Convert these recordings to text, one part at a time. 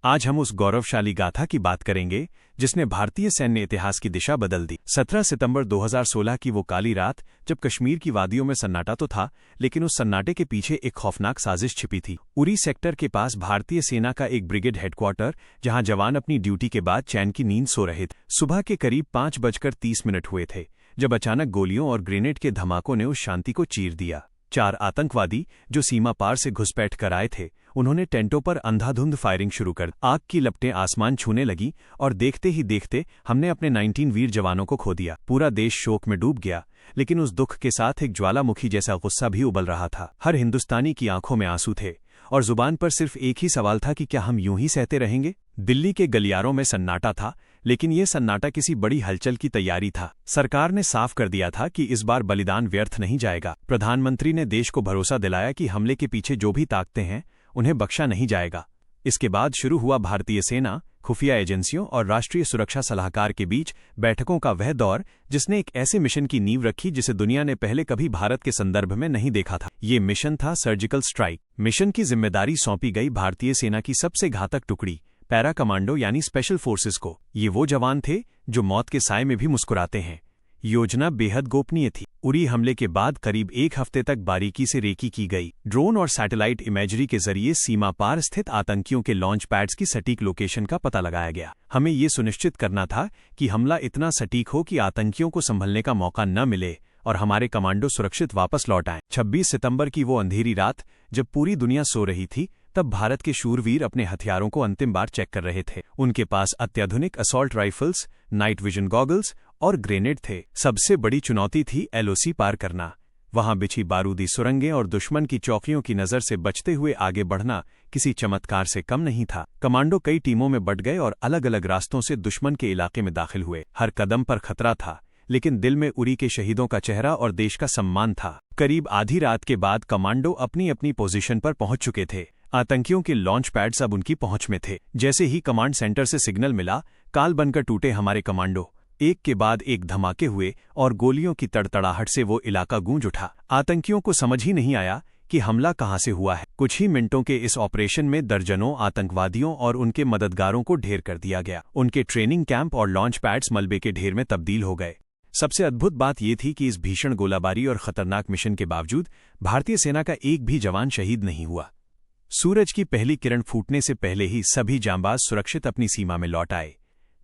आज हम उस गौरवशाली गाथा की बात करेंगे जिसने भारतीय सैन्य इतिहास की दिशा बदल दी। 17 सितंबर 2016 की वो काली रात जब कश्मीर की वादियों में सन्नाटा तो था, लेकिन उस सन्नाटे के पीछे एक खौफनाक साजिश छिपी थी। उरी सेक्टर के पास भारतीय सेना का एक ब्रिगेड हेडक्वार्टर, जहां जवान अपनी ड्यूटी के बाद चैन की नींद सो रहे थे। सुबह के करीब 5:30 हुए थे जब अचानक गोलियों और ग्रेनेड के धमाकों ने उस शांति को चीर दिया। 4 आतंकवादी जो सीमा पार से घुसपैठ कर आए थे, उन्होंने टेंटों पर अंधाधुंध फायरिंग शुरू कर दी। आग की लपटें आसमान छूने लगी और देखते ही देखते हमने अपने 19 वीर जवानों को खो दिया। पूरा देश शोक में डूब गया, लेकिन उस दुख के साथ एक ज्वालामुखी जैसा गुस्सा भी उबल रहा था। हर हिंदुस्तानी की आंखों में आंसू थे और जुबान पर सिर्फ एक ही सवाल था कि क्या हम यूं ही सहते रहेंगे। दिल्ली के गलियारों में सन्नाटा था, लेकिन यह सन्नाटा किसी बड़ी हलचल की तैयारी था। सरकार ने साफ कर दिया था कि इस बार बलिदान व्यर्थ नहीं जाएगा। प्रधानमंत्री ने देश को भरोसा दिलाया कि हमले के पीछे जो भी ताकतें हैं, उन्हें बख्शा नहीं जाएगा। इसके बाद शुरू हुआ भारतीय सेना, खुफिया एजेंसियों और राष्ट्रीय सुरक्षा सलाहकार के बीच बैठकों का वह दौर, जिसने एक ऐसे मिशन की नींव रखी जिसे दुनिया ने पहले कभी भारत के संदर्भ में नहीं देखा था। ये मिशन था सर्जिकल स्ट्राइक। मिशन की जिम्मेदारी सौंपी गई भारतीय सेना की सबसे घातक टुकड़ी, पैरा कमांडो यानी स्पेशल फोर्सेस को। ये वो जवान थे जो मौत के साए में भी मुस्कुराते हैं। योजना बेहद गोपनीय थी। उरी हमले के बाद करीब 1 हफ्ते तक बारीकी से रेकी की गई। ड्रोन और सैटेलाइट इमेजरी के जरिए सीमा पार स्थित आतंकियों के लॉन्च पैड्स की सटीक लोकेशन का पता लगाया गया। हमें ये सुनिश्चित करना था कि हमला इतना सटीक हो कि आतंकियों को संभलने का मौका न मिले और हमारे कमांडो सुरक्षित वापस लौट आएं। 26 सितंबर की वो अंधेरी रात जब पूरी दुनिया सो रही थी, तब भारत के शूरवीर अपने हथियारों को अंतिम बार चेक कर रहे थे। उनके पास अत्याधुनिक assault rifles, night vision goggles और ग्रेनेड थे। सबसे बड़ी चुनौती थी एलओसी पार करना। वहां बिछी बारूदी सुरंगें और दुश्मन की चौकियों की नजर से बचते हुए आगे बढ़ना किसी चमत्कार से कम नहीं था। कमांडो कई टीमों में बंट गए और अलग अलग रास्तों से दुश्मन के इलाके में दाखिल हुए। हर कदम पर खतरा था, लेकिन दिल में उरी के शहीदों का चेहरा और देश का सम्मान था। करीब आधी रात के बाद कमांडो अपनी अपनी पोजीशन पर पहुंच चुके थे। आतंकियों के लॉन्च पैड्स अब उनकी पहुंच में थे। जैसे ही कमांड सेंटर से सिग्नल मिला, काल बनकर टूटे हमारे कमांडो। एक के बाद एक धमाके हुए और गोलियों की तड़तड़ाहट से वो इलाका गूंज उठा। आतंकियों को समझ ही नहीं आया कि हमला कहां से हुआ है। कुछ ही मिनटों के इस ऑपरेशन में दर्जनों आतंकवादियों और उनके मददगारों को ढेर कर दिया गया। उनके ट्रेनिंग कैंप और लॉन्च पैड्स मलबे के ढेर में तब्दील हो गए। सबसे अद्भुत बात यह थी कि इस भीषण गोलाबारी और खतरनाक मिशन के बावजूद भारतीय सेना का एक भी जवान शहीद नहीं हुआ। सूरज की पहली किरण फूटने से पहले ही सभी जांबाज सुरक्षित अपनी सीमा में लौट आए।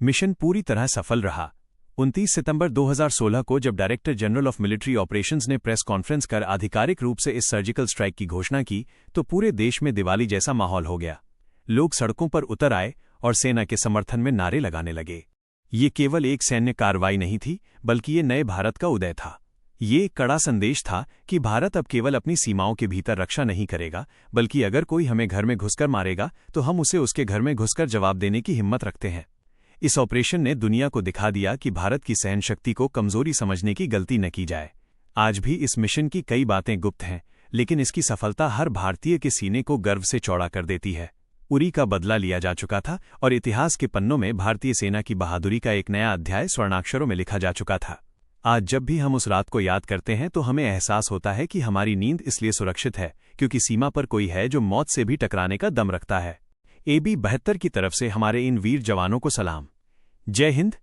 मिशन पूरी तरह सफल रहा। 29 सितंबर 2016 को जब director general of military operations ने प्रेस कॉन्फ्रेंस कर आधिकारिक रूप से इस सर्जिकल स्ट्राइक की घोषणा की, तो पूरे देश में दिवाली जैसा माहौल हो गया। लोग सड़कों पर उतर आए और सेना के समर्थन में नारे लगाने लगे। ये केवल एक सैन्य कार्रवाई नहीं थी, बल्कि ये नए भारत का उदय था। ये एक कड़ा संदेश था कि भारत अब केवल अपनी सीमाओं के भीतर रक्षा नहीं करेगा, बल्कि अगर कोई हमें घर में घुसकर मारेगा तो हम उसे उसके घर में घुसकर जवाब देने की हिम्मत रखते हैं। इस ऑपरेशन ने दुनिया को दिखा दिया कि भारत की सहन शक्ति को कमजोरी समझने की गलती न की जाए। आज भी इस मिशन की कई बातें गुप्त हैं, लेकिन इसकी सफलता हर भारतीय के सीने को गर्व से चौड़ा कर देती है। उरी का बदला लिया जा चुका था और इतिहास के पन्नों में भारतीय सेना की बहादुरी का एक नया अध्याय स्वर्णाक्षरों में लिखा जा चुका था। आज जब भी हम उस रात को याद करते हैं तो हमें एहसास होता है कि हमारी नींद इसलिए सुरक्षित है क्योंकि सीमा पर कोई है जो मौत से भी टकराने का दम रखता है। AB 72 की तरफ से हमारे इन वीर जवानों को सलाम। जय हिंद,